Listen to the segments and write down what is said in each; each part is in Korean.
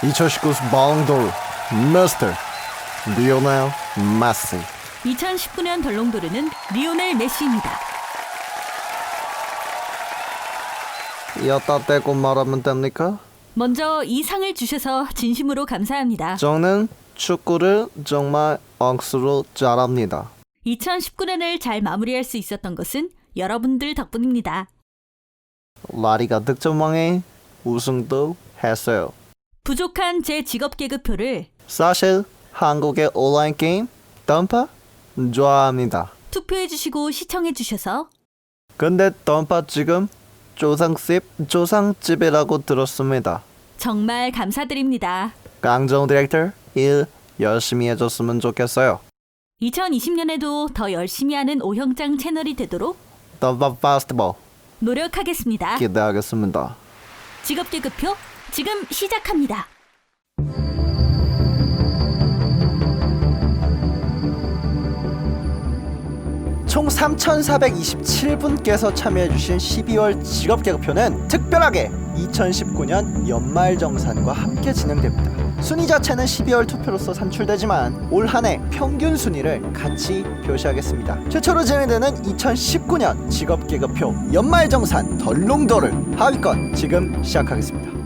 2019 발롱도르 마스터 리오넬 메시. 2019년 덜롱도르는 리오넬 메시입니다. 여따 떼고 말하면 됩니까? 먼저 이 상을 주셔서 진심으로 감사합니다. 저는 축구를 정말 억수로 잘합니다. 2019년을 잘 마무리할 수 있었던 것은 여러분들 덕분입니다. 라리가 득점왕에 우승도 했어요. 부족한 제 직업 계급표를 사실 한국의 온라인 게임 던파 좋아합니다. 투표해주시고 시청해주셔서 근데 던파 지금 조상집이라고 들었습니다. 정말 감사드립니다. 강정 디렉터 일 열심히 해줬으면 좋겠어요. 2020년에도 더 열심히 하는 오형장 채널이 되도록 던파 페스티벌 노력하겠습니다. 기대하겠습니다. 직업 계급표 지금 시작합니다. 총 3,427분께서 참여해주신 12월 직업계급표는 특별하게 2019년 연말정산과 함께 진행됩니다. 순위 자체는 12월 투표로서 산출되지만 올 한해 평균 순위를 같이 표시하겠습니다. 최초로 진행되는 2019년 직업계급표 연말정산 덜롱도르 하위권 지금 시작하겠습니다.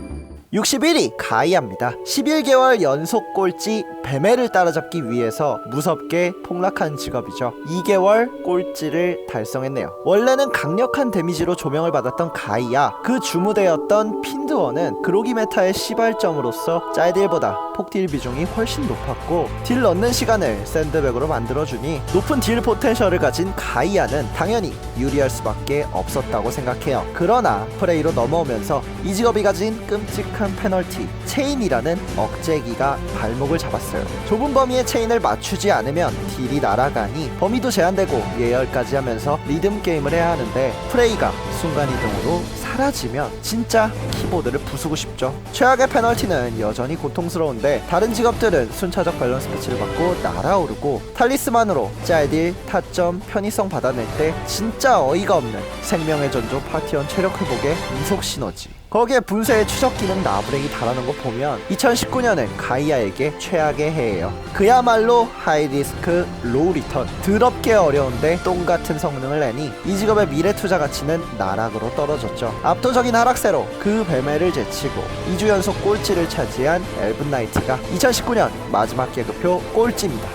61위 가이아입니다. 11개월 연속 꼴찌 베메를 따라잡기 위해서 무섭게 폭락한 직업이죠. 2개월 꼴찌를 달성했네요. 원래는 강력한 데미지로 조명을 받았던 가이아, 그 주무대였던 핀드워는 그로기 메타의 시발점으로서 짤딜보다 폭딜 비중이 훨씬 높았고 딜 넣는 시간을 샌드백으로 만들어주니 높은 딜 포텐셜을 가진 가이아는 당연히 유리할 수밖에 없었다고 생각해요. 그러나 프레이로 넘어오면서 이 직업이 가진 끔찍한 페널티 체인이라는 억제기가 발목을 잡았어요. 좁은 범위의 체인을 맞추지 않으면 딜이 날아가니 범위도 제한되고 예열까지 하면서 리듬 게임을 해야 하는데 프레이가 순간이동으로 사라지면 진짜 키보드를 부수고 싶죠. 최악의 페널티는 여전히 고통스러운데 다른 직업들은 순차적 밸런스 패치를 받고 날아오르고 탈리스만으로 짤딜, 타점, 편의성 받아낼 때 진짜 어이가 없는 생명의 전조 파티원 체력 회복의 이속 시너지, 거기에 분쇄의 추적 기능 나브렉이 달하는 거 보면 2019년은 가이아에게 최악의 해예요. 그야말로 하이리스크 로우 리턴, 더럽게 어려운데 똥같은 성능을 내니 이 직업의 미래 투자 가치는 나락으로 떨어졌죠. 압도적인 하락세로 그 뱀매를 제치고 2주 연속 꼴찌를 차지한 엘븐 나이트가 2019년 마지막 계급표 꼴찌입니다.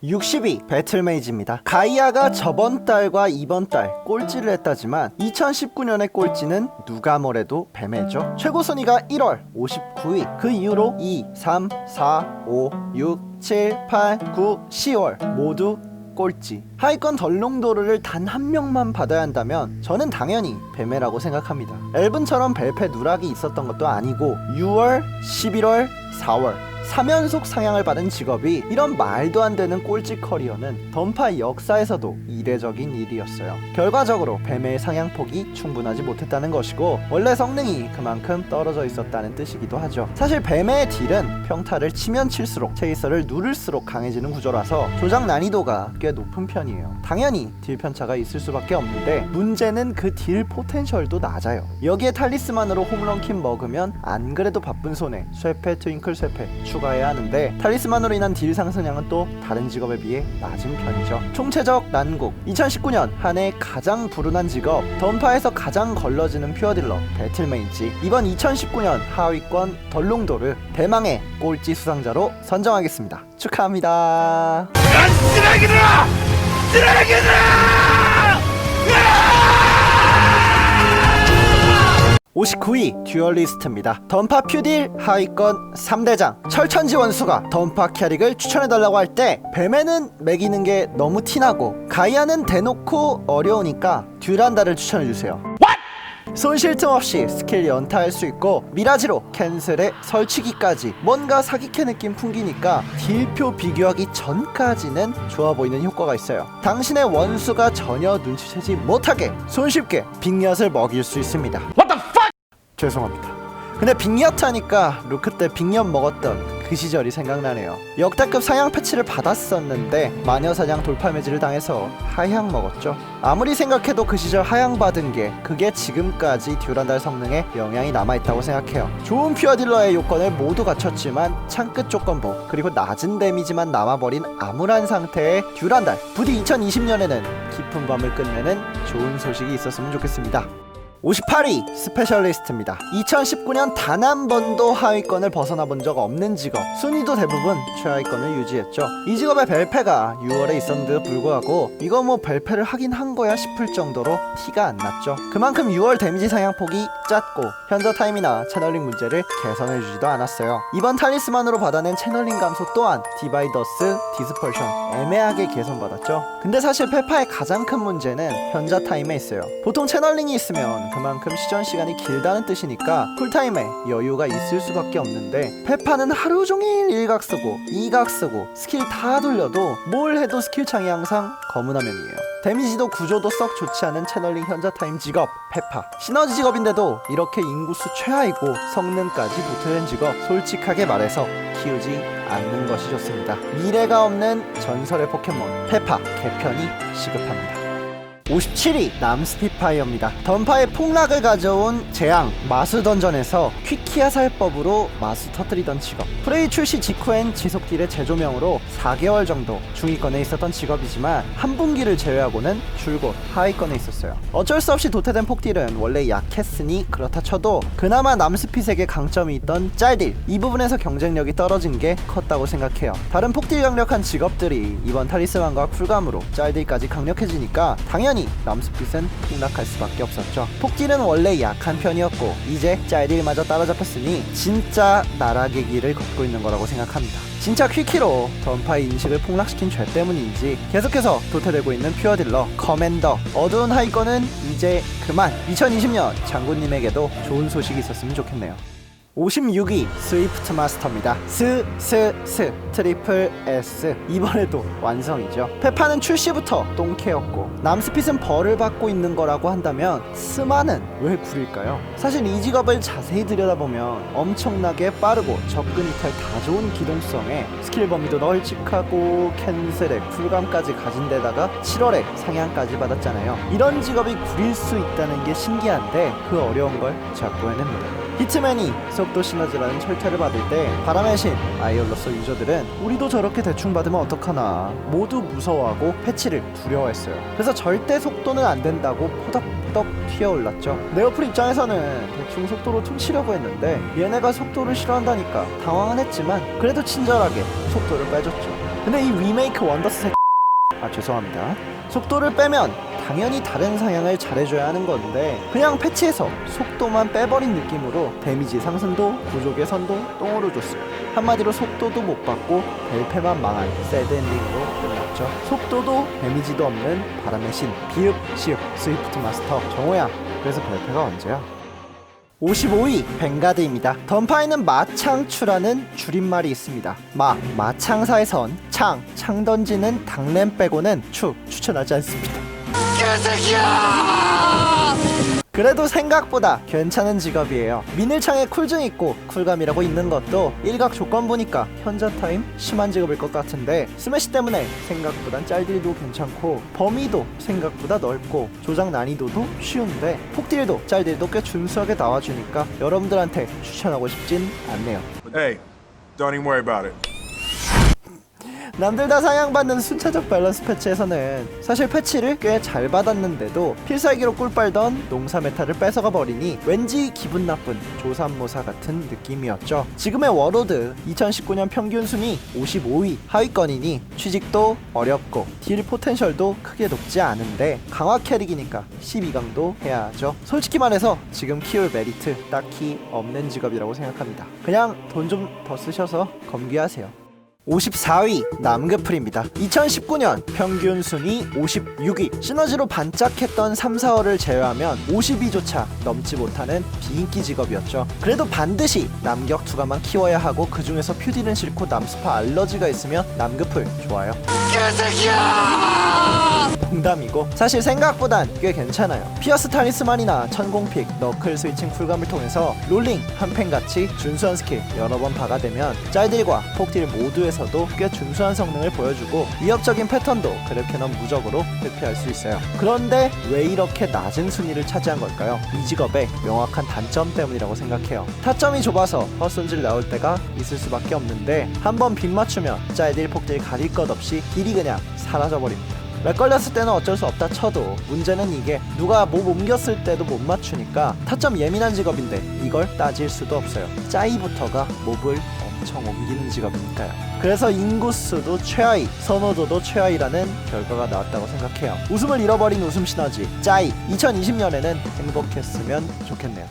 60위 배틀메이지입니다. 가이아가 저번 달과 이번 달 꼴찌를 했다지만 2019년의 꼴찌는 누가 뭐래도 뱀매죠. 최고 순위가 1월 59위, 그 이후로 2, 3, 4, 5, 6, 7, 8, 9, 10월 모두 꼴찌. 하위권 덜롱도르를 단 한 명만 받아야 한다면 저는 당연히 뱀매라고 생각합니다. 엘븐처럼 벨페 누락이 있었던 것도 아니고 6월, 11월, 4월 3연속 상향을 받은 직업이 이런 말도 안 되는 꼴찌 커리어는 던파 역사에서도 이례적인 일이었어요. 결과적으로 뱀의 상향폭이 충분하지 못했다는 것이고 원래 성능이 그만큼 떨어져 있었다는 뜻이기도 하죠. 사실 뱀의 딜은 평타를 치면 칠수록 체이서를 누를수록 강해지는 구조라서 조작 난이도가 꽤 높은 편이에요. 당연히 딜 편차가 있을 수밖에 없는데 문제는 그 딜 포텐셜도 낮아요. 여기에 탈리스만으로 홈런킥 먹으면 안 그래도 바쁜 손에 쇠패, 트윙클 쇠패 추가해야 하는데 탈리스만으로 인한 딜 상승량은 또 다른 직업에 비해 낮은 편이죠. 총체적 난국, 2019년 한 해 가장 불운한 직업, 던파에서 가장 걸러지는 퓨어딜러 배틀메이지, 이번 2019년 하위권 덜롱도르 대망의 꼴찌 수상자로 선정하겠습니다. 축하합니다. 쓰레기들아! 쓰레기들아! 59위 듀얼리스트입니다. 던파 퓨딜 하위권 3대장 철천지 원수가 던파 캐릭을 추천해달라고 할 때 뱀에는 매기는 게 너무 티나고 가이아는 대놓고 어려우니까 듀란다를 추천해주세요. 손쉴 틈 없이 스킬 연타할 수 있고 미라지로 캔슬에 설치기까지 뭔가 사기캐 느낌 풍기니까 딜표 비교하기 전까지는 좋아 보이는 효과가 있어요. 당신의 원수가 전혀 눈치채지 못하게 손쉽게 빅엿을 먹일 수 있습니다. What the fuck? 죄송합니다. 근데 빅엿 하니까 루크 때 빅엿 먹었던 그 시절이 생각나네요. 역대급 상향 패치를 받았었는데 마녀사냥 돌파 매질을 당해서 하향 먹었죠. 아무리 생각해도 그 시절 하향 받은 게 그게 지금까지 듀란달 성능에 영향이 남아있다고 생각해요. 좋은 퓨어 딜러의 요건을 모두 갖췄지만 창끝 조건부 그리고 낮은 데미지만 남아버린 암울한 상태의 듀란달. 부디 2020년에는 깊은 밤을 끝내는 좋은 소식이 있었으면 좋겠습니다. 58위 스페셜리스트입니다. 2019년 단 한 번도 하위권을 벗어나 본 적 없는 직업. 순위도 대부분 최하위권을 유지했죠. 이 직업의 벨페가 6월에 있었는데도 불구하고 이거 뭐 벨페를 하긴 한 거야 싶을 정도로 티가 안 났죠. 그만큼 6월 데미지 상향폭이 작고 현저 타임이나 채널링 문제를 개선해주지도 않았어요. 이번 탈리스만으로 받아낸 채널링 감소 또한 디바이더스, 디스펄션 애매하게 개선받았죠. 근데 사실 페파의 가장 큰 문제는 현자 타임에 있어요. 보통 채널링이 있으면 그만큼 시전 시간이 길다는 뜻이니까 쿨타임에 여유가 있을 수밖에 없는데 페파는 하루 종일 1각 쓰고 2각 쓰고 스킬 다 돌려도 뭘 해도 스킬 창이 항상 검은 화면이에요. 데미지도 구조도 썩 좋지 않은 채널링 현자 타임 직업 페파. 시너지 직업인데도 이렇게 인구수 최하이고 성능까지 보태는 직업, 솔직하게 말해서 키우지 않는 것이 좋습니다. 미래가 없는 전설의 포켓몬 페파 개편이 시급합니다. 57위 남스피파이어입니다. 던파의 폭락을 가져온 재앙 마수 던전에서 퀴키야 살법으로 마수 터뜨리던 직업. 프레이 출시 직후엔 지속딜의 재조명으로 4개월 정도 중위권에 있었던 직업이지만 한 분기를 제외하고는 줄곧 하위권에 있었어요. 어쩔 수 없이 도태된 폭딜은 원래 약했으니 그렇다 쳐도 그나마 남스핏에게 강점이 있던 짤딜, 이 부분에서 경쟁력이 떨어진 게 컸다고 생각해요. 다른 폭딜 강력한 직업들이 이번 탈리스만과 쿨감으로 짤딜까지 강력해지니까 당연히 남스핏은 폭락할 수밖에 없었죠. 폭딜은 원래 약한 편이었고 이제 짤딜마저 따라잡혔으니 진짜 나락의 길을 걷고 있는 거라고 생각합니다. 진짜 퀴키로 던파의 인식을 폭락시킨 죄 때문인지 계속해서 도태되고 있는 퓨어딜러 커맨더. 어두운 하위권은 이제 그만. 2020년 장군님에게도 좋은 소식이 있었으면 좋겠네요. 56위 스위프트 마스터입니다. 트리플 S. 이번에도 완성이죠. 페파는 출시부터 똥캐였고 남스핏은 벌을 받고 있는 거라고 한다면 스마는 왜 구릴까요? 사실 이 직업을 자세히 들여다보면 엄청나게 빠르고 접근 이탈 다 좋은 기동성에 스킬 범위도 널찍하고 캔슬에 쿨감까지 가진 데다가 7월에 상향까지 받았잖아요. 이런 직업이 구릴 수 있다는 게 신기한데 그 어려운 걸 자꾸 해냅니다. 히트맨이 속도 시너지라는 철퇴를 받을 때 바람의 신 아이올로서 유저들은 우리도 저렇게 대충 받으면 어떡하나 모두 무서워하고 패치를 두려워했어요. 그래서 절대 속도는 안 된다고 포덕포덕 튀어올랐죠. 네오플 입장에서는 대충 속도로 퉁치려고 했는데 얘네가 속도를 싫어한다니까 당황은 했지만 그래도 친절하게 속도를 빼줬죠. 근데 이 리메이크 원더스 죄송합니다. 속도를 빼면 당연히 다른 상향을 잘해줘야 하는 건데 그냥 패치해서 속도만 빼버린 느낌으로 데미지 상승도 구조 개선도 똥으로 줬어요. 한마디로 속도도 못 받고 벨페만 망한 새드 엔딩으로 끝났죠. 속도도 데미지도 없는 바람의 신 비읍 시읍 스위프트 마스터 정호야. 그래서 벨페가 언제야? 55위 벵가드입니다. 던파에는 마창추라는 줄임말이 있습니다. 마창사에선 창 던지는 당램 빼고는 추천하지 않습니다. 그래도 생각보다 괜찮은 직업이에요. 미늘창에 쿨증 있고 쿨감이라고 있는 것도 일각 조건부니까 현자 타임 심한 직업일 것 같은데 스매시 때문에 생각보단 짤딜도 괜찮고 범위도 생각보다 넓고 조작 난이도도 쉬운데 폭딜도 짤딜도 꽤 준수하게 나와주니까 여러분들한테 추천하고 싶진 않네요. Hey, don't even worry about it. 남들 다 상향받는 순차적 밸런스 패치에서는 사실 패치를 꽤 잘 받았는데도 필살기로 꿀 빨던 농사 메타를 뺏어가 버리니 왠지 기분 나쁜 조삼모사 같은 느낌이었죠. 지금의 워로드 2019년 평균 순위 55위 하위권이니 취직도 어렵고 딜 포텐셜도 크게 높지 않은데 강화 캐릭이니까 12강도 해야 하죠. 솔직히 말해서 지금 키울 메리트 딱히 없는 직업이라고 생각합니다. 그냥 돈 좀 더 쓰셔서 검기하세요. 54위 남그풀입니다. 2019년 평균 순위 56위. 시너지로 반짝했던 3, 4월을 제외하면 50위조차 넘지 못하는 비인기 직업이었죠. 그래도 반드시 남격 투가만 키워야 하고 그 중에서 퓨디는 싫고 남스파 알러지가 있으면 남그풀 좋아요. 농담이고 사실 생각보단 꽤 괜찮아요. 피어스 탈리스만이나 천공픽, 너클 스위칭 쿨감을 통해서 롤링, 한펜같이 준수한 스킬 여러 번 박아대면 짤딜과 폭딜 모두에서도 꽤 준수한 성능을 보여주고 위협적인 패턴도 그랩 캐논 무적으로 회피할 수 있어요. 그런데 왜 이렇게 낮은 순위를 차지한 걸까요? 이 직업의 명확한 단점 때문이라고 생각해요. 타점이 좁아서 헛손질 나올 때가 있을 수밖에 없는데 한번 빗 맞추면 짤딜 폭딜 가릴 것 없이 딜이 그냥 사라져버립니다. 렉 걸렸을 때는 어쩔 수 없다 쳐도 문제는 이게 누가 몹 옮겼을 때도 못 맞추니까 타점 예민한 직업인데 이걸 따질 수도 없어요. 짜이부터가 몹을 엄청 옮기는 직업이니까요. 그래서 인구수도 최하위, 선호도도 최하위라는 결과가 나왔다고 생각해요. 웃음을 잃어버린 웃음 시너지 짜이 2020년에는 행복했으면 좋겠네요.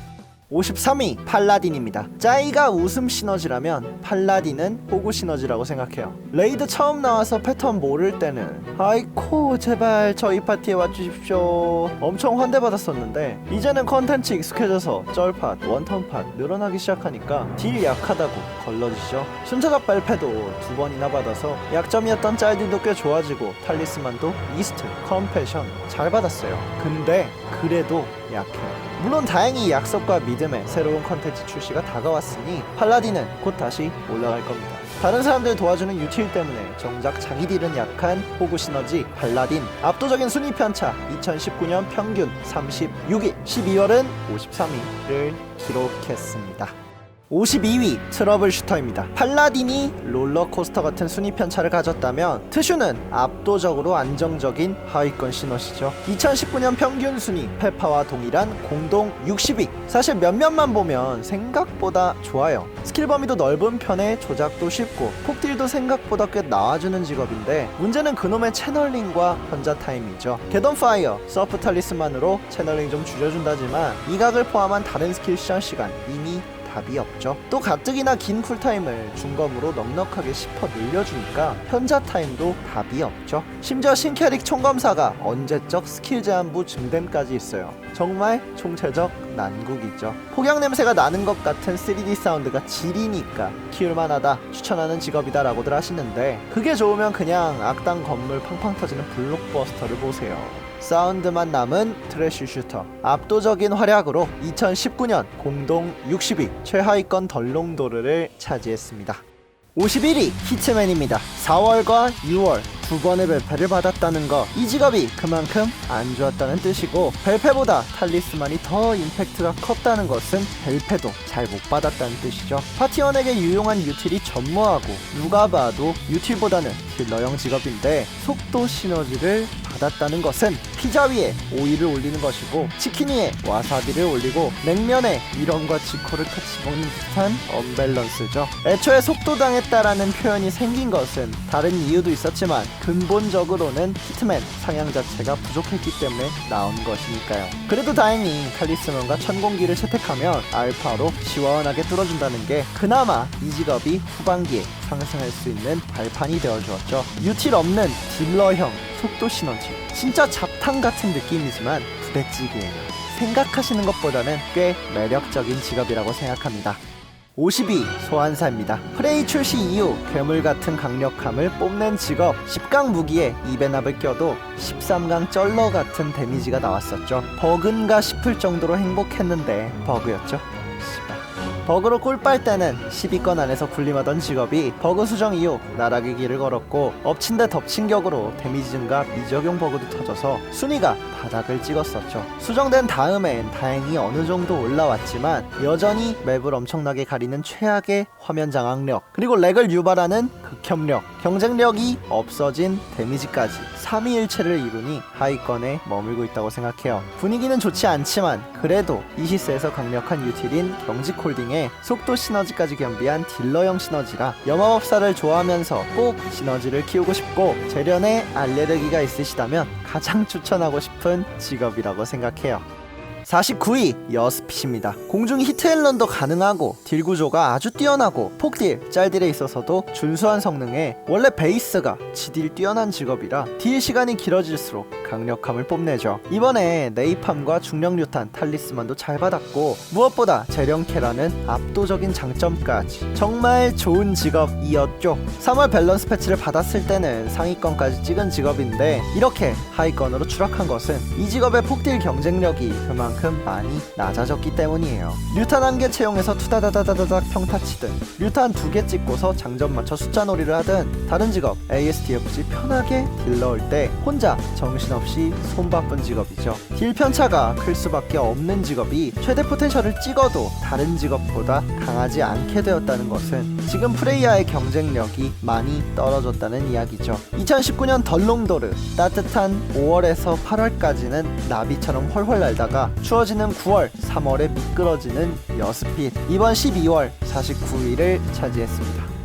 53위 팔라딘입니다. 짜이가 웃음 시너지라면 팔라딘은 호구 시너지라고 생각해요. 레이드 처음 나와서 패턴 모를 때는 아이코 제발 저희 파티에 와주십시오 엄청 환대받았었는데 이제는 컨텐츠 익숙해져서 쩔팟, 원턴팟 늘어나기 시작하니까 딜 약하다고 걸러지죠. 순차적 발패도 2번이나 받아서 약점이었던 짤딜도 꽤 좋아지고 탈리스만도 이스트, 컴패션 잘 받았어요. 근데 그래도 약해요. 물론 다행히 약속과 믿음의 새로운 컨텐츠 출시가 다가왔으니 팔라딘은 곧 다시 올라갈 겁니다. 다른 사람들 도와주는 유틸 때문에 정작 자기 딜은 약한 호구 시너지 팔라딘 압도적인 순위 편차 2019년 평균 36위 12월은 53위를 기록했습니다. 52위 트러블 슈터입니다. 팔라딘이 롤러코스터 같은 순위 편차를 가졌다면 트슈는 압도적으로 안정적인 하위권 시너지죠. 2019년 평균 순위 페파와 동일한 공동 60위. 사실 몇몇만 보면 생각보다 좋아요. 스킬 범위도 넓은 편에 조작도 쉽고 폭딜도 생각보다 꽤 나와주는 직업인데 문제는 그놈의 채널링과 현자 타임이죠. 게돈 파이어, 서프 탈리스만으로 채널링 좀 줄여준다지만 이 각을 포함한 다른 스킬 시전 시간 이미 답이 없죠. 또 가뜩이나 긴 쿨타임을 중검으로 넉넉하게 10% 늘려주니까 현자 타임도 답이 없죠. 심지어 신캐릭 총검사가 언제적 스킬 제한부 증댐까지 있어요. 정말 총체적 난국이죠. 폭약 냄새가 나는 것 같은 3D 사운드가 지리니까 키울만하다 추천하는 직업이다 라고들 하시는데 그게 좋으면 그냥 악당 건물 팡팡 터지는 블록버스터를 보세요. 사운드만 남은 트래쉬 슈터 압도적인 활약으로 2019년 공동 60위 최하위권 덜롱도르를 차지했습니다. 51위 히트맨입니다. 4월과 6월 두 번의 벨패를 받았다는 거 이 직업이 그만큼 안 좋았다는 뜻이고 벨패보다 탈리스만이 더 임팩트가 컸다는 것은 벨패도 잘 못 받았다는 뜻이죠. 파티원에게 유용한 유틸이 전무하고 누가 봐도 유틸보다는 딜러형 직업인데 속도 시너지를 받았다는 것은 피자 위에 오일을 올리는 것이고 치킨 위에 와사비를 올리고 냉면에 이런과 지코를 같이 먹는 듯한 언밸런스죠. 애초에 속도당했다라는 표현이 생긴 것은 다른 이유도 있었지만 근본적으로는 히트맨 상향 자체가 부족했기 때문에 나온 것이니까요. 그래도 다행히 탈리스만과 천공기를 채택하면 알파로 시원하게 뚫어준다는 게 그나마 이 직업이 후반기에 상승할 수 있는 발판이 되어주었죠. 유틸 없는 딜러형 속도 시너지 진짜 잡탕 같은 느낌이지만 부대찌개예요. 생각하시는 것보다는 꽤 매력적인 직업이라고 생각합니다. 52 소환사입니다. 프레이 출시 이후 괴물 같은 강력함을 뽐낸 직업 10강 무기에 이벤압을 껴도 13강 쩔러 같은 데미지가 나왔었죠. 버그인가 싶을 정도로 행복했는데 버그였죠. 버그로 꿀 빨 때는 10위권 안에서 군림하던 직업이 버그 수정 이후 나락의 길을 걸었고 엎친 데 덮친 격으로 데미지 증가 미적용 버그도 터져서 순위가 바닥을 찍었었죠. 수정된 다음엔 다행히 어느 정도 올라왔지만 여전히 맵을 엄청나게 가리는 최악의 화면 장악력 그리고 렉을 유발하는 극혐력 경쟁력이 없어진 데미지까지 3위일체를 이루니 하위권에 머물고 있다고 생각해요. 분위기는 좋지 않지만 그래도 이 시세에서 강력한 유틸인 경직 홀딩에 속도 시너지까지 겸비한 딜러형 시너지라 염화법사를 좋아하면서 꼭 시너지를 키우고 싶고 재련에 알레르기가 있으시다면 가장 추천하고 싶은 직업이라고 생각해요. 49위 여스핏입니다. 공중 히트앤런도 가능하고 딜 구조가 아주 뛰어나고 폭딜, 짤딜에 있어서도 준수한 성능에 원래 베이스가 지딜 뛰어난 직업이라 딜 시간이 길어질수록 강력함을 뽐내죠. 이번에 네이팜과 중력류탄 탈리스만도 잘 받았고 무엇보다 재련캐라는 압도적인 장점까지 정말 좋은 직업이었죠. 3월 밸런스 패치를 받았을 때는 상위권까지 찍은 직업인데 이렇게 하위권으로 추락한 것은 이 직업의 폭딜 경쟁력이 그만큼 많이 낮아졌기 때문이에요. 류탄 1개 채용해서 투다다다다닥 평타치든 류탄 2개 찍고서 장전 맞춰 숫자 놀이를 하든 다른 직업 ASDFG 편하게 딜 넣을 때 혼자 정신없이 손바쁜 직업이죠. 딜 편차가 클 수밖에 없는 직업이 최대 포텐셜을 찍어도 다른 직업보다 강하지 않게 되었다는 것은 지금 프레이야의 경쟁력이 많이 떨어졌다는 이야기죠. 2019년 덜롱도르 따뜻한 5월에서 8월까지는 나비처럼 훨훨 날다가 추워지는 9월 3월에 미끄러지는 여스핏, 이번 12월 49위를 차지했습니다.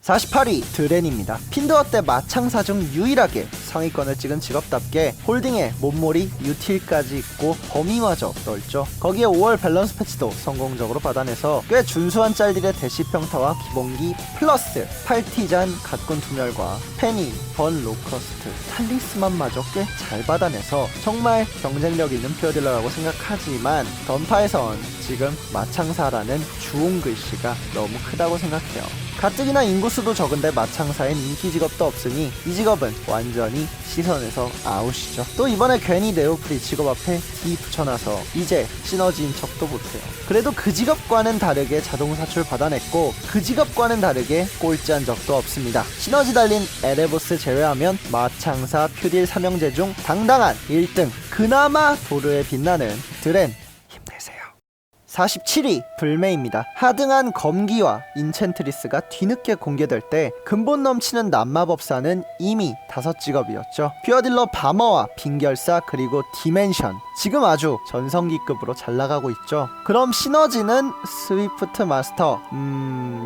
48위 드렌입니다. 핀드워 때 마창사 중 유일하게 상위권을 찍은 직업답게 홀딩에 몸몰이 유틸까지 있고 범위마저 넓죠. 거기에 5월 밸런스 패치도 성공적으로 받아내서 꽤 준수한 짤들의 대시평타와 기본기 플러스 팔티잔 갓군 투멸과 페니, 번 로커스트, 탈리스만마저 꽤 잘 받아내서 정말 경쟁력 있는 퓨어딜러라고 생각하지만 던파에선 지금 마창사라는 주홍 글씨가 너무 크다고 생각해요. 가뜩이나 인구수도 적은데 마창사엔 인기 직업도 없으니 이 직업은 완전히 시선에서 아웃이죠. 또 이번에 괜히 네오프리 직업 앞에 D 붙여놔서 이제 시너지인 척도 못해요. 그래도 그 직업과는 다르게 자동 사출 받아냈고 그 직업과는 다르게 꼴찌한 적도 없습니다. 시너지 달린 에레보스 제외하면 마창사 퓨딜 3형제 중 당당한 1등, 그나마 도르에 빛나는 드렌, 힘내세요. 47위 불매입니다. 하등한 검기와 인챈트리스가 뒤늦게 공개될 때 근본 넘치는 남마법사는 이미 5직업이었죠. 퓨어딜러 바머와 빙결사 그리고 디멘션, 지금 아주 전성기급으로 잘 나가고 있죠. 그럼 시너지는 스위프트 마스터,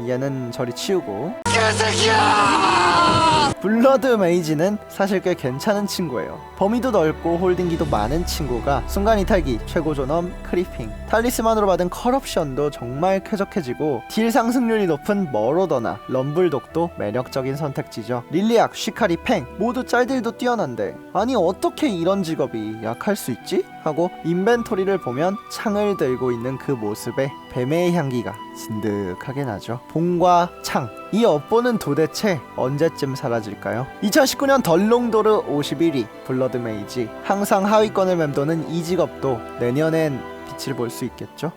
얘는 저리 치우고 블러드 메이지는 사실 꽤 괜찮은 친구예요. 범위도 넓고 홀딩기도 많은 친구가 순간 이탈기, 최고 존엄, 크리핑, 탈리스만으로 받은 컬옵션도 정말 쾌적해지고 딜 상승률이 높은 머로더나 럼블독도 매력적인 선택지죠. 릴리악, 쉬카리, 팽 모두 짤들도 뛰어난데 아니 어떻게 이런 직업이 약할 수 있지? 하고 인벤토리를 보면 창을 들고 있는 그 모습에 뱀의 향기가 진득하게 나죠. 봉과 창, 이 업보는 도대체 언제쯤 사라질까요? 2019년 덜롱도르 51위 블러드 메이지, 항상 하위권을 맴도는 이 직업도 내년엔 빛을 볼 수 있겠죠?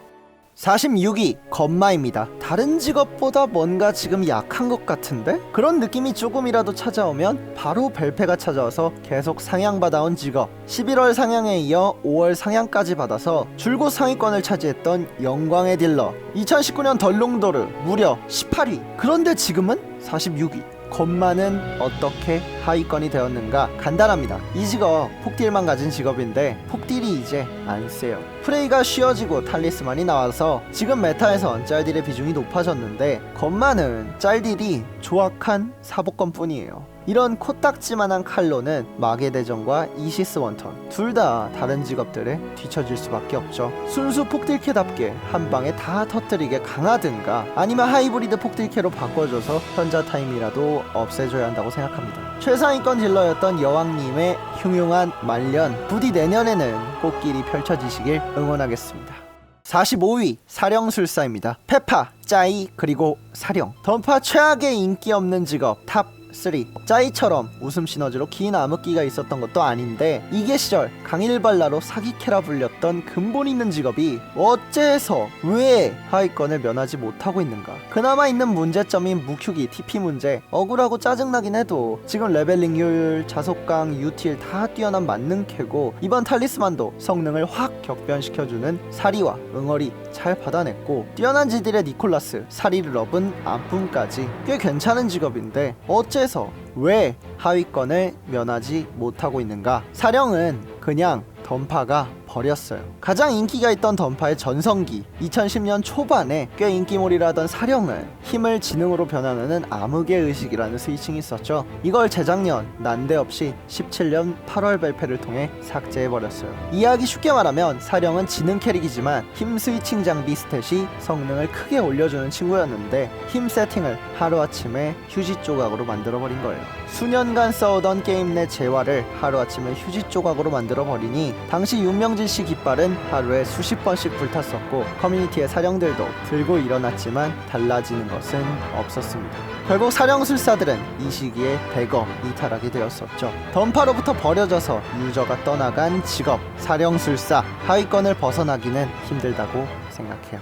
46위 건마입니다. 다른 직업보다 뭔가 지금 약한 것 같은데? 그런 느낌이 조금이라도 찾아오면 바로 벨페가 찾아와서 계속 상향받아온 직업. 11월 상향에 이어 5월 상향까지 받아서 줄곧 상위권을 차지했던 영광의 딜러. 2019년 덜롱도르 무려 18위. 그런데 지금은 46위. 건마는 어떻게 하위권이 되었는가? 간단합니다. 이 직업 폭딜만 가진 직업인데 폭딜이 이제 안 세요. 프레이가 쉬어지고 탈리스만이 나와서 지금 메타에선 짤딜의 비중이 높아졌는데 건마는 짤딜이 조악한 사복권 뿐이에요. 이런 코딱지만한 칼로는 마계 대전과 이시스 원턴 둘 다 다른 직업들에 뒤처질 수밖에 없죠. 순수 폭딜캐답게 한 방에 다 터뜨리게 강하든가 아니면 하이브리드 폭딜캐로 바꿔줘서 현자 타임이라도 없애줘야 한다고 생각합니다. 최상위권 딜러였던 여왕님의 흉흉한 말년, 부디 내년에는 꽃길이 펼쳐지시길 응원하겠습니다. 45위 사령술사입니다. 페파, 짜이 그리고 사령, 던파 최악의 인기 없는 직업 탑 3. 짜이처럼 웃음 시너지로 긴 암흑기가 있었던 것도 아닌데 이게 시절 강일발라로 사기캐라 불렸던 근본 있는 직업이 어째서 왜 하위권을 면하지 못하고 있는가? 그나마 있는 문제점인 무큐기, TP 문제 억울하고 짜증나긴 해도 지금 레벨링 효율, 자속강, 유틸 다 뛰어난 만능캐고 이번 탈리스만도 성능을 확 격변시켜주는 사리와 응어리 잘 받아냈고 뛰어난 지딜의 니콜라스, 사리를 업은 안품까지 꽤 괜찮은 직업인데 어째서 왜 하위권을 면하지 못하고 있는가? 사령은 그냥 던파가 버렸어요. 가장 인기가 있던 던파의 전성기 2010년 초반에 꽤 인기몰이라던 사령은 힘을 지능으로 변환하는 암흑의 의식이라는 스위칭이 있었죠. 이걸 재작년 난데없이 17년 8월 발표를 통해 삭제해버렸어요. 이해하기 쉽게 말하면 사령은 지능 캐릭이지만 힘 스위칭 장비 스탯이 성능을 크게 올려주는 친구였는데 힘 세팅을 하루아침에 휴지 조각으로 만들어버린 거예요. 수년간 싸우던 게임 내 재화를 하루아침에 휴지 조각으로 만들어버리니 당시 윤명진씨 깃발은 하루에 수십 번씩 불탔었고 커뮤니티의 사령들도 들고 일어났지만 달라지는 것은 없었습니다. 결국 사령술사들은 이 시기에 대거 이탈하게 되었었죠. 던파로부터 버려져서 유저가 떠나간 직업 사령술사 하위권을 벗어나기는 힘들다고 생각해요.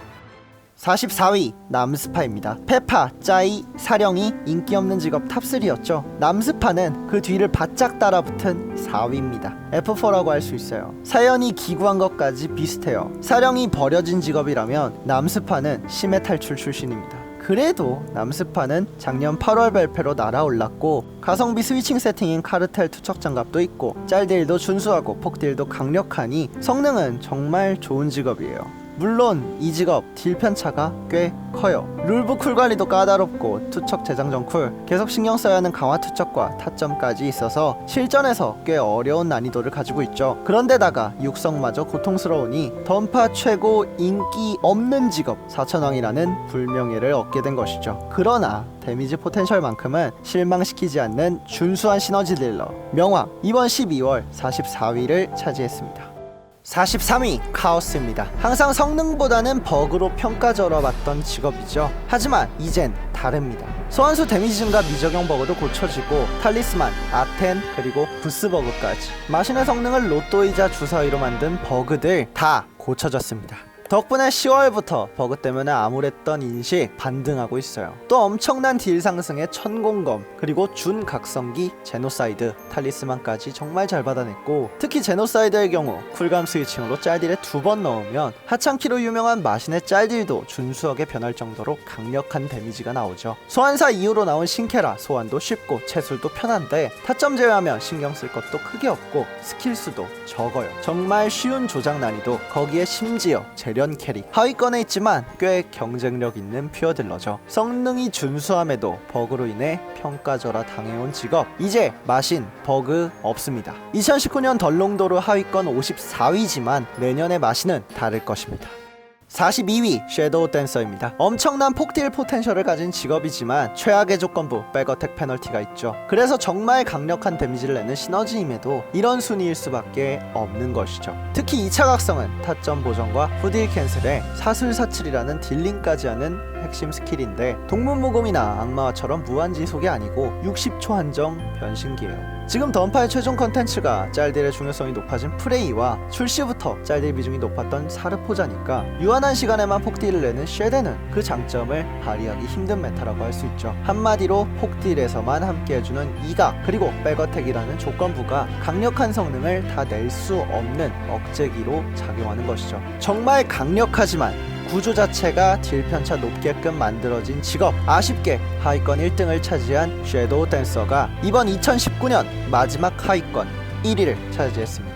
44위 남스파입니다. 페파, 짜이, 사령이 인기 없는 직업 탑3였죠. 남스파는 그 뒤를 바짝 따라붙은 4위입니다. F4라고 할 수 있어요. 사연이 기구한 것까지 비슷해요. 사령이 버려진 직업이라면 남스파는 심해 탈출 출신입니다. 그래도 남스파는 작년 8월 발표로 날아올랐고 가성비 스위칭 세팅인 카르텔 투척 장갑도 있고 짤딜도 준수하고 폭딜도 강력하니 성능은 정말 좋은 직업이에요. 물론 이 직업 딜 편차가 꽤 커요. 룰북 쿨 관리도 까다롭고 투척 재장전 쿨, 계속 신경 써야 하는 강화 투척과 타점까지 있어서 실전에서 꽤 어려운 난이도를 가지고 있죠. 그런데다가 육성마저 고통스러우니 던파 최고 인기 없는 직업 4천왕이라는 불명예를 얻게 된 것이죠. 그러나 데미지 포텐셜만큼은 실망시키지 않는 준수한 시너지 딜러 명왕 이번 12월 44위를 차지했습니다. 43위 카오스입니다. 항상 성능보다는 버그로 평가절하봤던 직업이죠. 하지만 이젠 다릅니다. 소환수 데미지 증가 미적용 버그도 고쳐지고 탈리스만, 아텐, 그리고 부스 버그까지 마신의 성능을 로또이자 주사위로 만든 버그들 다 고쳐졌습니다. 덕분에 10월부터 버그 때문에 암울했던 인식 반등하고 있어요. 또 엄청난 딜 상승의 천공검 그리고 준각성기 제노사이드 탈리스만까지 정말 잘 받아냈고 특히 제노사이드의 경우 쿨감 스위칭으로 짤딜에 2번 넣으면 하찮기로 유명한 마신의 짤딜도 준수하게 변할 정도로 강력한 데미지가 나오죠. 소환사 이후로 나온 신캐라 소환도 쉽고 채술도 편한데 타점 제외하면 신경 쓸 것도 크게 없고 스킬 수도 적어요. 정말 쉬운 조작 난이도 거기에 심지어 재련 캐릭 하위권에 있지만 꽤 경쟁력 있는 퓨어딜러죠. 성능이 준수함에도 버그로 인해 평가절하 당해온 직업 이제 마신 버그 없습니다. 2019년 덜롱도르 하위권 54위지만 내년의 마신은 다를 것입니다. 42위 섀도우 댄서입니다. 엄청난 폭딜 포텐셜을 가진 직업이지만 최악의 조건부 백어택 페널티가 있죠. 그래서 정말 강력한 데미지를 내는 시너지임에도 이런 순위일 수밖에 없는 것이죠. 특히 2차 각성은 타점 보정과 후딜 캔슬에 사슬사칠이라는 딜링까지 하는 핵심 스킬인데 동문모금이나 악마화처럼 무한지속이 아니고 60초 한정 변신기예요. 지금 던파의 최종 컨텐츠가 짤딜의 중요성이 높아진 프레이와 출시부터 짤딜 비중이 높았던 사르포자니까 유한한 시간에만 폭딜을 내는 쉐데는 그 장점을 발휘하기 힘든 메타라고 할 수 있죠. 한마디로 폭딜에서만 함께해주는 이각 그리고 백어택이라는 조건부가 강력한 성능을 다 낼 수 없는 억제기로 작용하는 것이죠. 정말 강력하지만 구조 자체가 딜 편차 높게끔 만들어진 직업 아쉽게 하위권 1등을 차지한 섀도우 댄서가 이번 2019년 마지막 하위권 1위를 차지했습니다.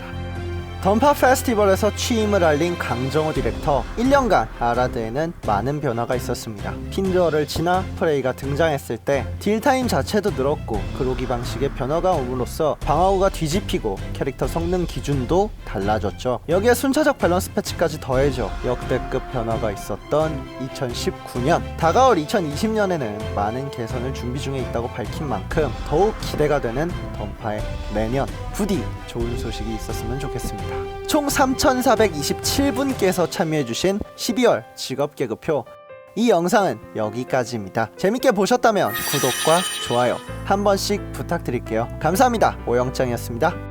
던파 페스티벌에서 취임을 알린 강정호 디렉터 1년간 아라드에는 많은 변화가 있었습니다. 핀저어를 지나 프레이가 등장했을 때 딜타임 자체도 늘었고 그로기 방식의 변화가 옴으로써 방어구가 뒤집히고 캐릭터 성능 기준도 달라졌죠. 여기에 순차적 밸런스 패치까지 더해져 역대급 변화가 있었던 2019년 다가올 2020년에는 많은 개선을 준비 중에 있다고 밝힌 만큼 더욱 기대가 되는 던파의 내년 부디 좋은 소식이 있었으면 좋겠습니다. 총 3,427분께서 참여해주신 12월 직업개그표 이 영상은 여기까지입니다. 재밌게 보셨다면 구독과 좋아요 한 번씩 부탁드릴게요. 감사합니다. 오영짱이었습니다.